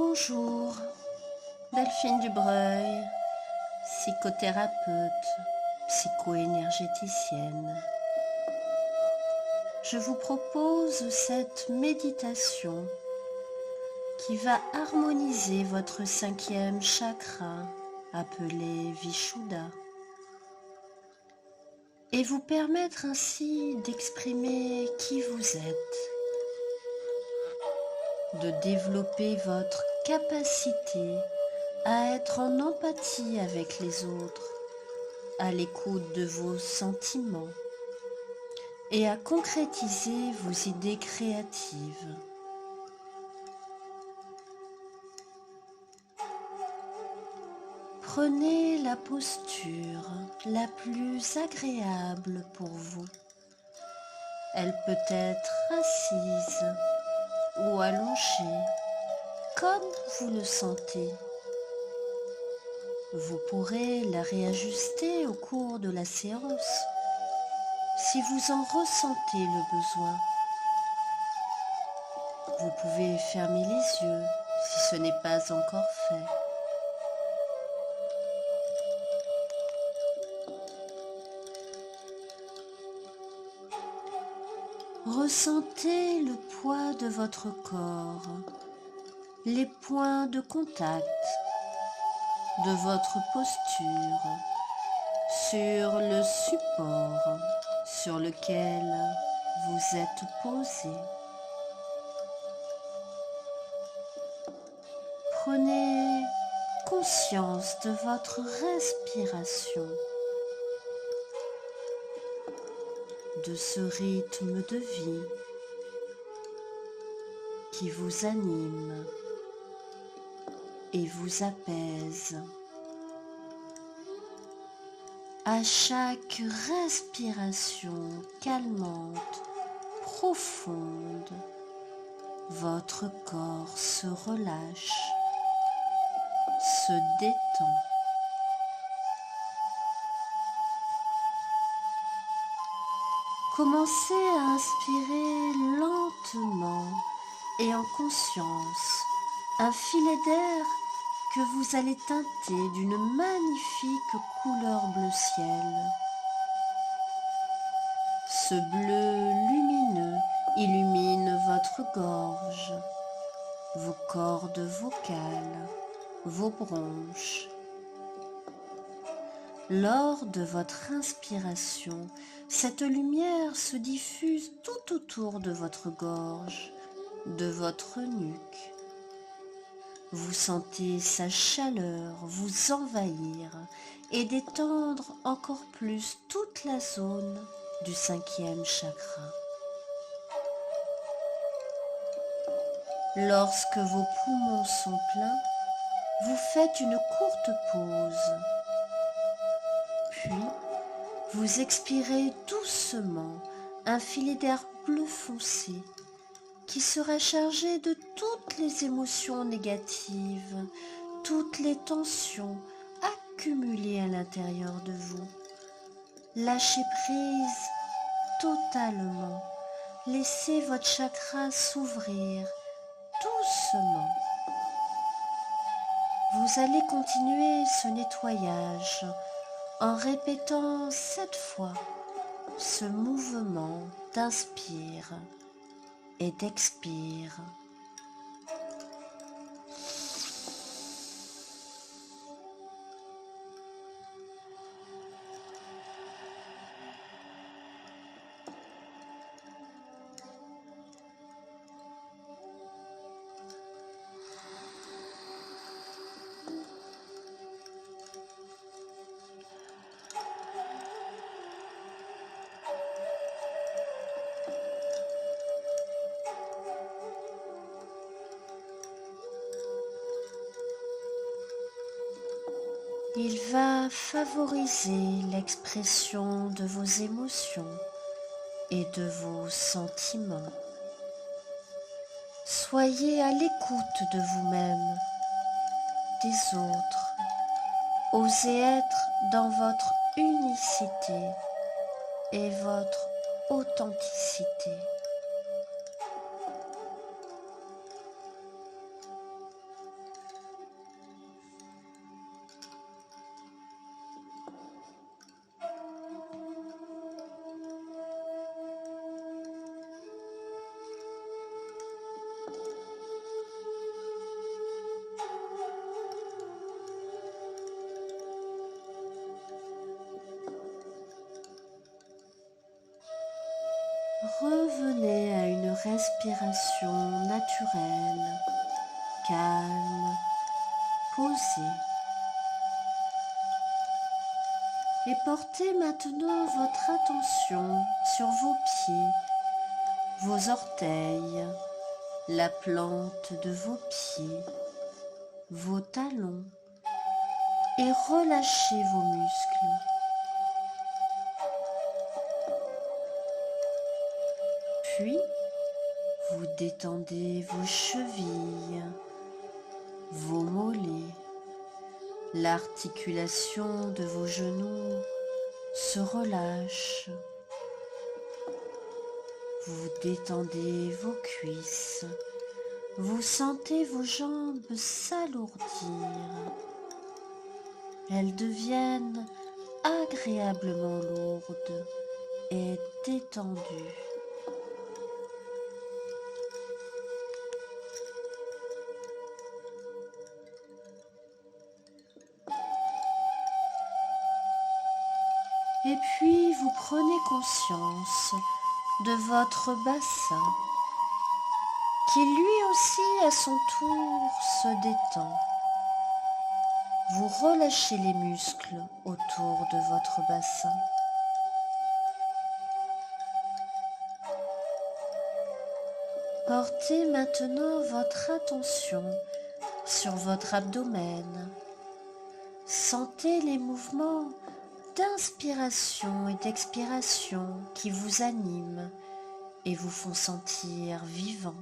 Bonjour, Delphine Dubreuil, psychothérapeute, psycho-énergéticienne. Je vous propose cette méditation qui va harmoniser votre 5e chakra, appelé Vishuddha, et vous permettre ainsi d'exprimer qui vous êtes, de développer votre capacité à être en empathie avec les autres, à l'écoute de vos sentiments et à concrétiser vos idées créatives. Prenez la posture la plus agréable pour vous. Elle peut être assise ou allongée, comme vous le sentez. Vous pourrez la réajuster au cours de la séance si vous en ressentez le besoin. Vous pouvez fermer les yeux si ce n'est pas encore fait. Ressentez le poids de votre corps, les points de contact de votre posture sur le support sur lequel vous êtes posé. Prenez conscience de votre respiration, de ce rythme de vie qui vous anime et vous apaise. À chaque respiration calmante, profonde, votre corps se relâche, se détend. Commencez à inspirer lentement et en conscience un filet d'air que vous allez teinter d'une magnifique couleur bleu ciel. Ce bleu lumineux illumine votre gorge, vos cordes vocales, vos bronches. Lors de votre inspiration, cette lumière se diffuse tout autour de votre gorge, de votre nuque. Vous sentez sa chaleur vous envahir et détendre encore plus toute la zone du 5e chakra. Lorsque vos poumons sont pleins, vous faites une courte pause. Puis, vous expirez doucement un filet d'air bleu foncé qui sera chargé de toutes les émotions négatives, toutes les tensions accumulées à l'intérieur de vous. Lâchez prise totalement. Laissez votre chakra s'ouvrir doucement. Vous allez continuer ce nettoyage en répétant 7 fois ce mouvement d'inspire et d'expire. Il va favoriser l'expression de vos émotions et de vos sentiments. Soyez à l'écoute de vous-même, des autres. Osez être dans votre unicité et votre authenticité. revenez à une respiration naturelle, calme, posée. Et portez maintenant votre attention sur vos pieds, vos orteils, la plante de vos pieds, vos talons, et relâchez vos muscles. Puis, vous détendez vos chevilles, vos mollets, l'articulation de vos genoux se relâche. Vous détendez vos cuisses, vous sentez vos jambes s'alourdir. Elles deviennent agréablement lourdes et détendues. Et puis vous prenez conscience de votre bassin qui lui aussi à son tour se détend. Vous relâchez les muscles autour de votre bassin. Portez maintenant votre attention sur votre abdomen. Sentez les mouvements d'inspiration et d'expiration qui vous animent et vous font sentir vivant.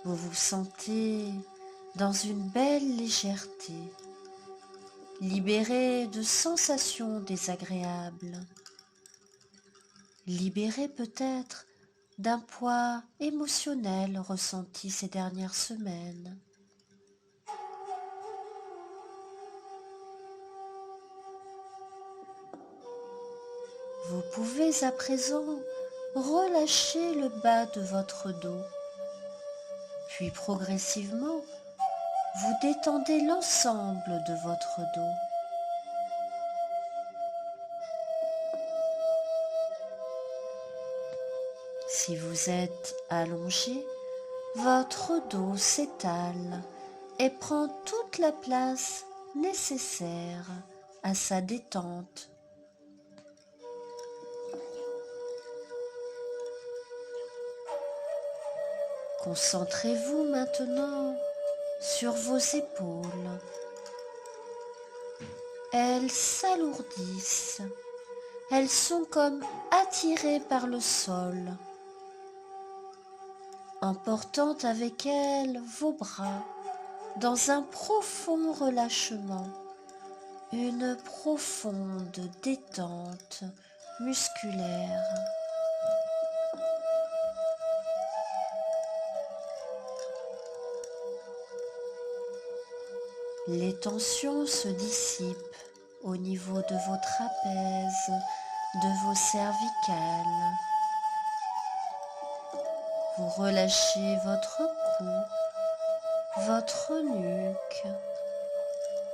Vous vous sentez dans une belle légèreté, libéré de sensations désagréables, libéré peut-être d'un poids émotionnel ressenti ces dernières semaines. Vous pouvez à présent relâcher le bas de votre dos, puis progressivement, vous détendez l'ensemble de votre dos. Si vous êtes allongé, votre dos s'étale et prend toute la place nécessaire à sa détente. Concentrez-vous maintenant sur vos épaules. Elles s'alourdissent. Elles sont comme attirées par le sol, emportant avec elles vos bras dans un profond relâchement, une profonde détente musculaire. Les tensions se dissipent au niveau de vos trapèzes, de vos cervicales. Vous relâchez votre cou, votre nuque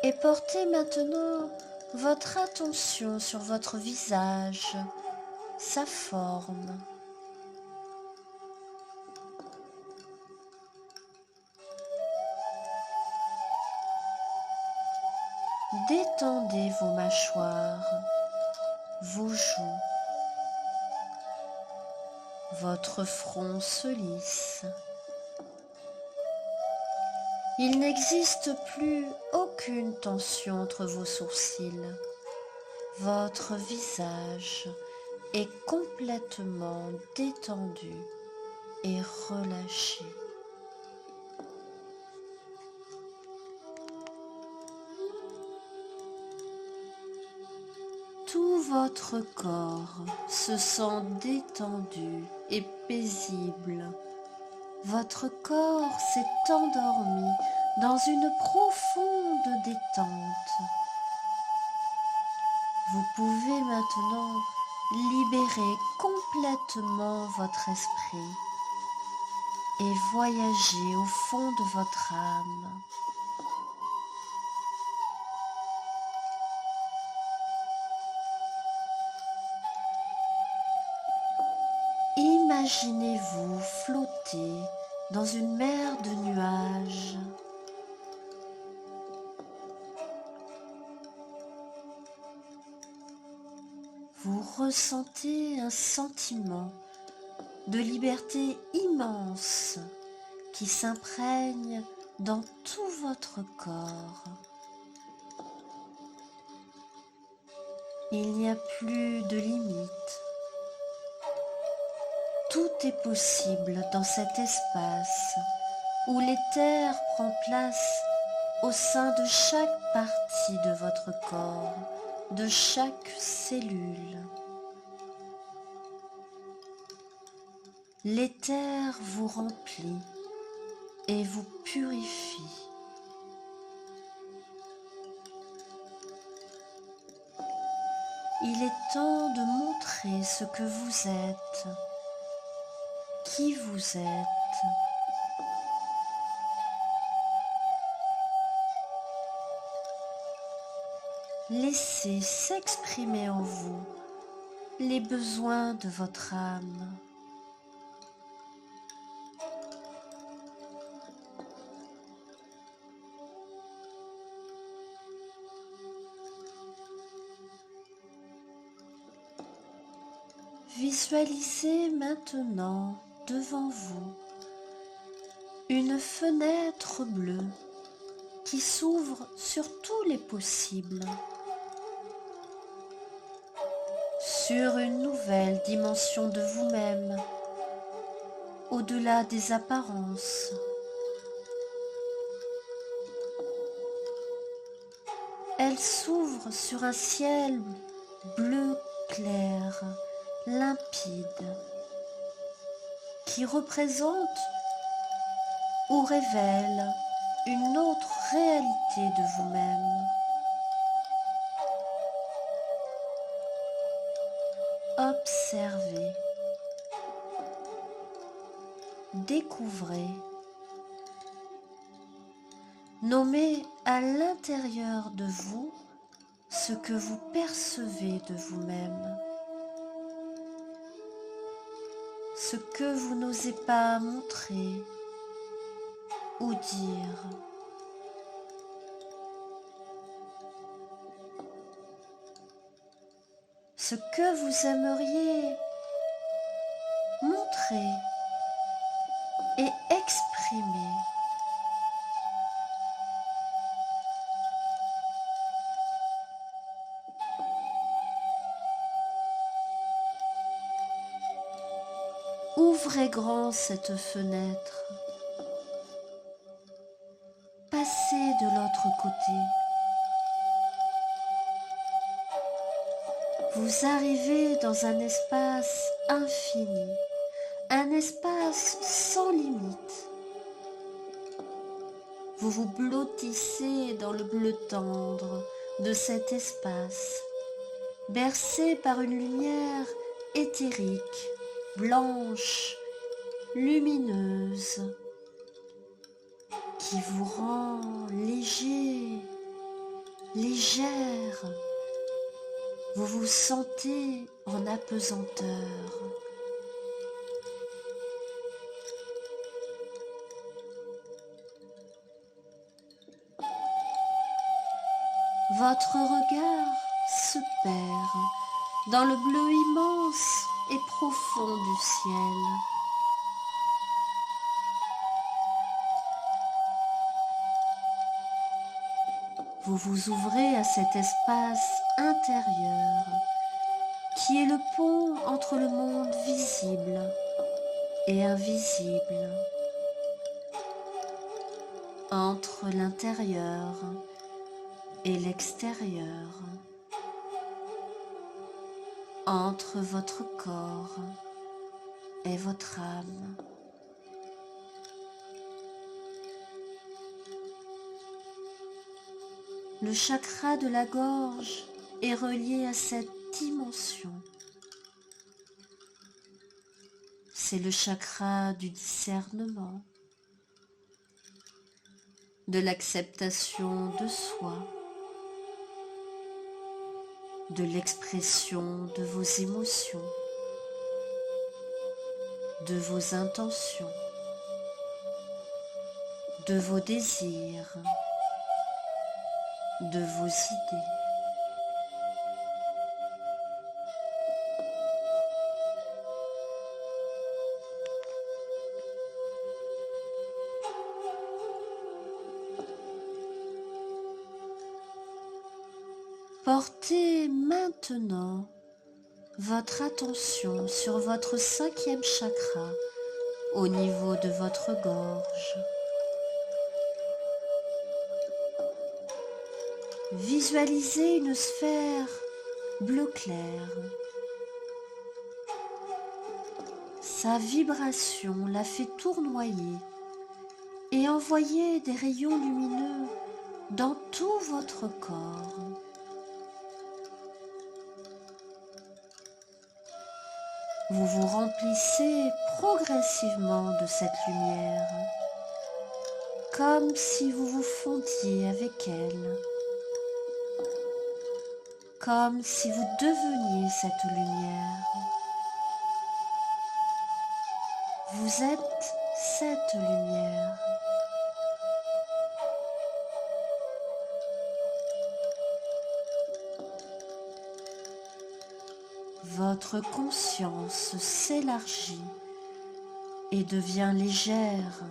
et portez maintenant votre attention sur votre visage, sa forme. Détendez vos mâchoires, vos joues, votre front se lisse. Il n'existe plus aucune tension entre vos sourcils. Votre visage est complètement détendu et relâché. Tout votre corps se sent détendu et paisible. Votre corps s'est endormi dans une profonde détente. Vous pouvez maintenant libérer complètement votre esprit et voyager au fond de votre âme. imaginez-vous flotter dans une mer de nuages. Vous ressentez un sentiment de liberté immense qui s'imprègne dans tout votre corps. Il n'y a plus de limites. Tout est possible dans cet espace où l'éther prend place au sein de chaque partie de votre corps, de chaque cellule. L'éther vous remplit et vous purifie. Il est temps de montrer ce que vous êtes, qui vous êtes. Laissez s'exprimer en vous les besoins de votre âme. Visualisez maintenant devant vous une fenêtre bleue qui s'ouvre sur tous les possibles, sur une nouvelle dimension de vous-même, au-delà des apparences. Elle s'ouvre sur un ciel bleu clair, limpide, qui représente ou révèle une autre réalité de vous-même. Observez, découvrez, nommez à l'intérieur de vous ce que vous percevez de vous-même, ce que vous n'osez pas montrer ou dire. Ce que vous aimeriez montrer et exprimer. Ouvrez grand cette fenêtre. Passez de l'autre côté. Vous arrivez dans un espace infini, un espace sans limite. Vous vous blottissez dans le bleu tendre de cet espace, bercé par une lumière éthérique, blanche, lumineuse, qui vous rend léger, légère. Vous vous sentez en apesanteur. Votre regard se perd dans le bleu immense et profond du ciel. Vous vous ouvrez à cet espace intérieur qui est le pont entre le monde visible et invisible, entre l'intérieur et l'extérieur, entre votre corps et votre âme. Le chakra de la gorge est relié à cette dimension. C'est le chakra du discernement, de l'acceptation de soi, de l'expression de vos émotions. de vos intentions, de vos désirs, de vos idées. Portez maintenant votre attention sur votre 5e chakra au niveau de votre gorge. Visualisez une sphère bleu clair. Sa vibration la fait tournoyer et envoyer des rayons lumineux dans tout votre corps. Vous vous remplissez progressivement de cette lumière, comme si vous vous fondiez avec elle, comme si vous deveniez cette lumière. Vous êtes cette lumière. Votre conscience s'élargit et devient légère.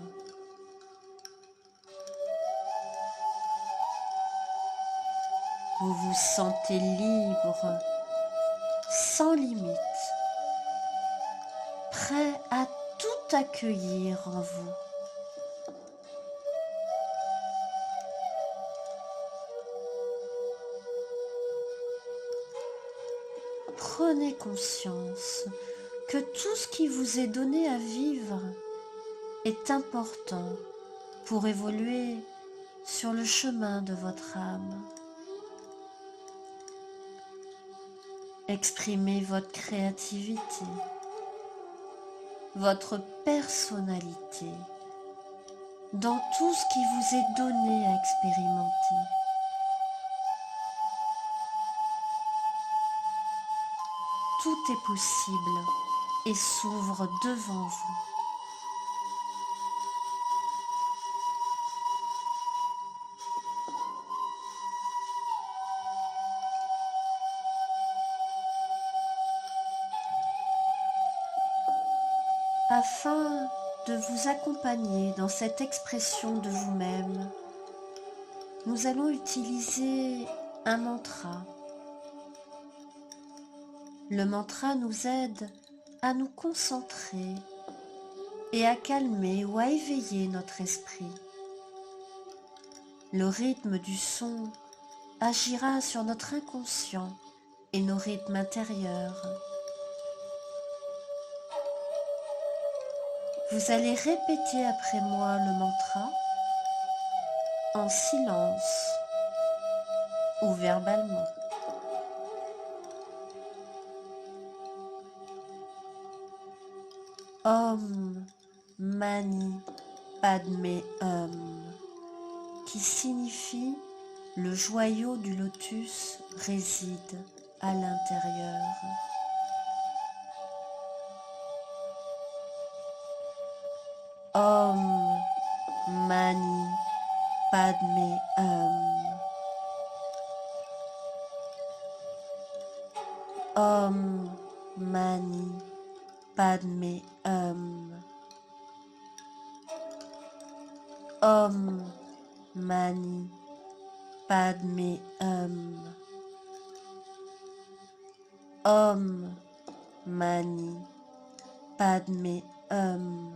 Vous vous sentez libre, sans limite, prêt à tout accueillir en vous. Prenez conscience que tout ce qui vous est donné à vivre est important pour évoluer sur le chemin de votre âme. Exprimez votre créativité, votre personnalité dans tout ce qui vous est donné à expérimenter. Tout est possible et s'ouvre devant vous. Afin de vous accompagner dans cette expression de vous-même, nous allons utiliser un mantra. Le mantra nous aide à nous concentrer et à calmer ou à éveiller notre esprit. Le rythme du son agira sur notre inconscient et nos rythmes intérieurs. Vous allez répéter après moi le mantra en silence ou verbalement. Om Mani Padme Hum, qui signifie le joyau du lotus réside à l'intérieur. Om Mani Padme Hum. Om Mani Padme Hum. Om Mani Padme Hum. Om Mani Padme Hum.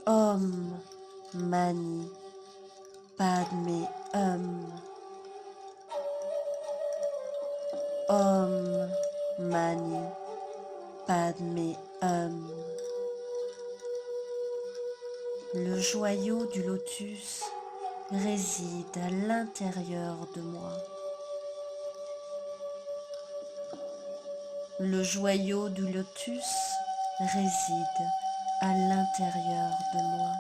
Om Mani Padme Hum. Om Mani Padme Hum. Le joyau du lotus réside à l'intérieur de moi. Le joyau du lotus réside à l'intérieur de moi.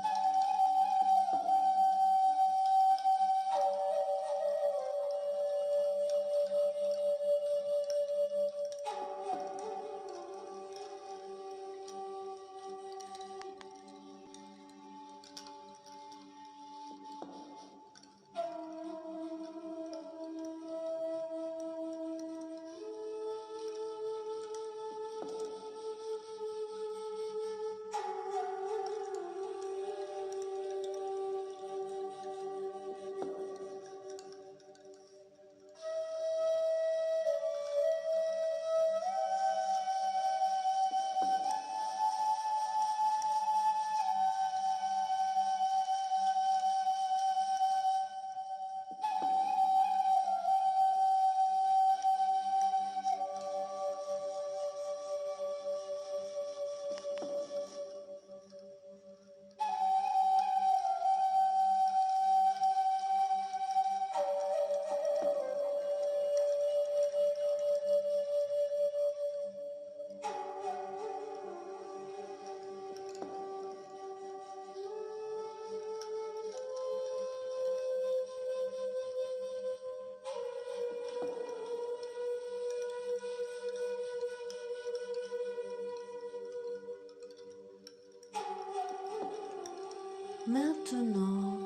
Maintenant,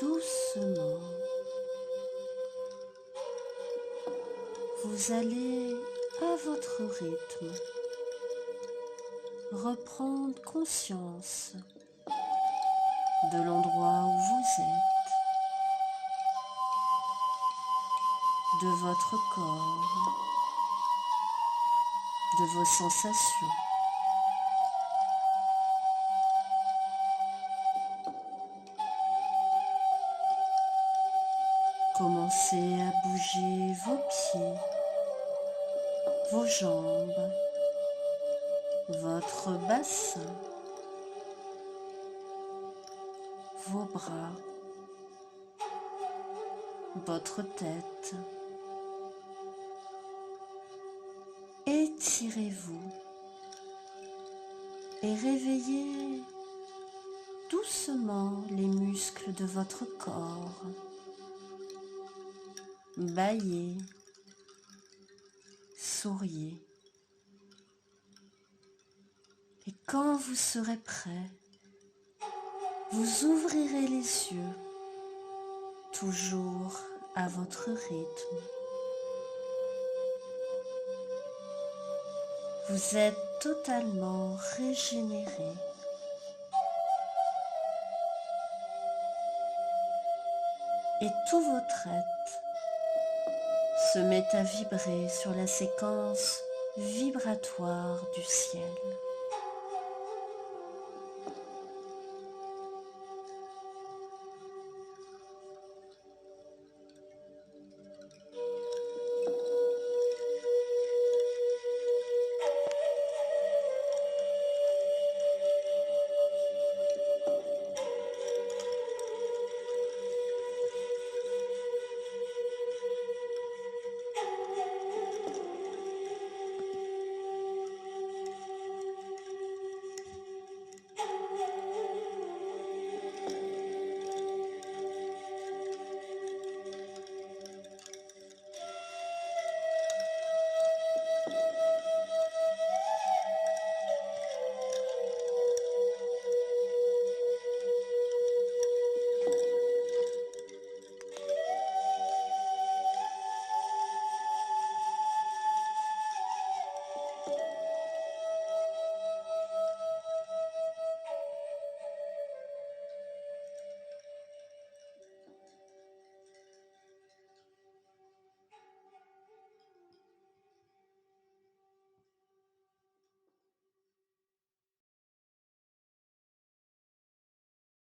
doucement, vous allez à votre rythme reprendre conscience de l'endroit où vous êtes, de votre corps, de vos sensations. Commencez à bouger vos pieds, vos jambes, votre bassin, vos bras, votre tête. Étirez-vous et réveillez doucement les muscles de votre corps. Bâillez, souriez. Et quand vous serez prêt, vous ouvrirez les yeux, toujours à votre rythme. Vous êtes totalement régénéré. Et tout votre être se met à vibrer sur la séquence vibratoire du ciel.